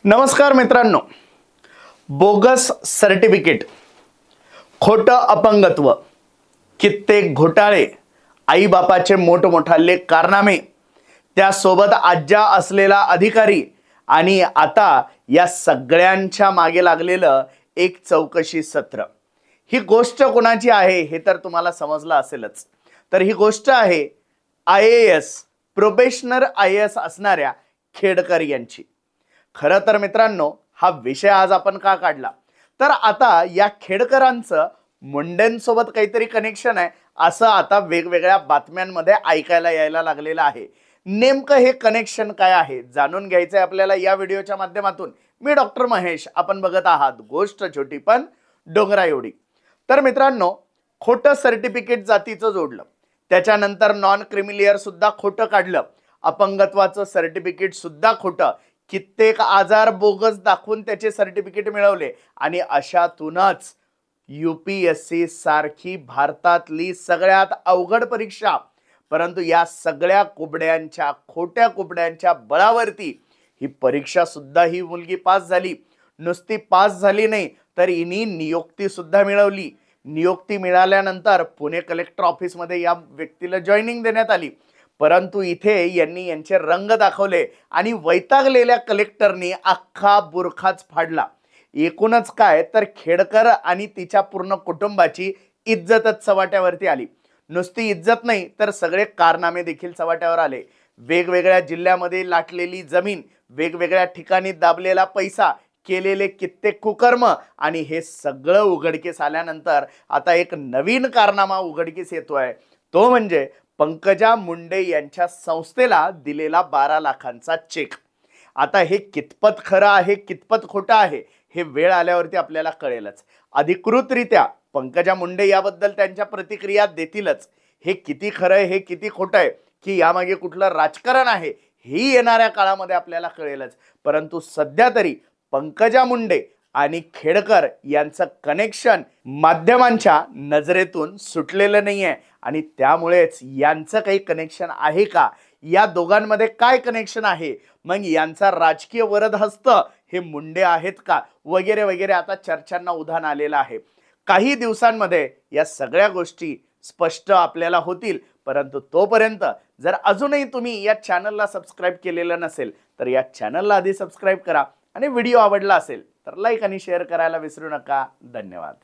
नमस्कार मित्रांनो, bogus certificate, खोटं अपंगत्व, कित्येक घोटाळे, आई बापाचे मोठमोठाले कारनामे, त्यासोबत आज्जा असलेला अधिकारी आणि आता या सगळ्यांच्या मागे लागलेलं एक चौकशी सत्र। ही गोष्ट कोणाची आहे हे तर तुम्हाला समजलं असेलच। तर ही गोष्ट आहे IAS प्रोबेशनर IAS असणाऱ्या खेडकर यांची। खरं तर मित्रांनो, हा विषय आज आपण का काढला तर आता या खेडकरांचं मुंडेंसोबत काहीतरी कनेक्शन आहे असं आता वेगवेगळ्या बातम्यांमध्ये ऐकायला यायला लागलेलं आहे। नेमकं हे कनेक्शन काय आहे जाणून घ्यायचंय आपल्याला या व्हिडिओच्या माध्यमातून। मी डॉक्टर महेश, आपण बघत आहात गोष्ट छोटी पण डोंगरा एवढी। तर मित्रांनो, खोटं सर्टिफिकेट जातीचं जोडलं, त्याच्यानंतर नॉन क्रिमिलियर सुद्धा खोटं काढलं, अपंगत्वाचं सर्टिफिकेट सुद्धा खोटं, कित्येक आजार बोगस दाखवून त्याचे सर्टिफिकेट मिळवले आणि अशातूनच UPSC सारखी भारतातली सगळ्यात अवघड परीक्षा, परंतु या सगळ्या खोट्या कुबड्यांच्या बळावरती ही परीक्षा सुद्धा ही मुलगी पास झाली। नुसती पास झाली नाही तर हिने नियुक्ती सुद्धा मिळवली। नियुक्ती मिळाल्यानंतर पुणे कलेक्टर ऑफिस मध्ये या व्यक्तीला जॉइनिंग देण्यात आली, परंतु इथे यांनी यांचे रंग दाखवले आणि वैतागलेल्या कलेक्टरनी अख्खा बुरखाच फाडला। एकूणच काय तर खेडकर आणि तिच्या पूर्ण कुटुंबाची इज्जतच चव्हाट्यावरती आली। नुसती इज्जत नाही तर सगळे कारनामे देखील चव्हाट्यावर आले। वेगवेगळ्या जिल्ह्यामध्ये लाटलेली जमीन, वेगवेगळ्या ठिकाणी दाबलेला पैसा, केलेले कित्येक कुकर्म आणि हे सगळं उघडकीस आल्यानंतर आता एक नवीन कारनामा उघडकीस येतोय, तो म्हणजे पंकजा मुंडे यांच्या संस्थेला दिलेला 12 लाखांचा चेक। आता हे कितपत खरं आहे कितपत खोटं आहे हे वेळ आल्यावरती आपल्याला कळेलच। अधिकृतरित्या पंकजा मुंडे याबद्दल त्यांच्या प्रतिक्रिया देतीलच। हे किती खरं आहे हे किती खोटं आहे की यामागे कुठलं राजकारण आहे ही येणाऱ्या काळामध्ये आपल्याला कळेलच। परंतु सध्या तरी पंकजा मुंडे आणि खेडकर यांचं कनेक्शन माध्यमांच्या नजरेतून सुटलेलं नाहीये आणि त्यामुळेच यांचं काही कनेक्शन आहे का, या दोघांमध्ये काय कनेक्शन आहे, मग यांचा राजकीय वरदहस्त हे मुंडे आहेत का, वगैरे वगैरे आता चर्चांना उधाण आलेलं आहे। काही दिवसांमध्ये या सगळ्या गोष्टी स्पष्ट आपल्याला होतील, परंतु तोपर्यंत जर अजूनही तुम्ही या चॅनलला सबस्क्राइब केलेलं नसेल तर या चॅनलला आधी सबस्क्राइब करा आणि व्हिडिओ आवडला असेल तर लाईक आणि शेअर करायला विसरू नका। धन्यवाद।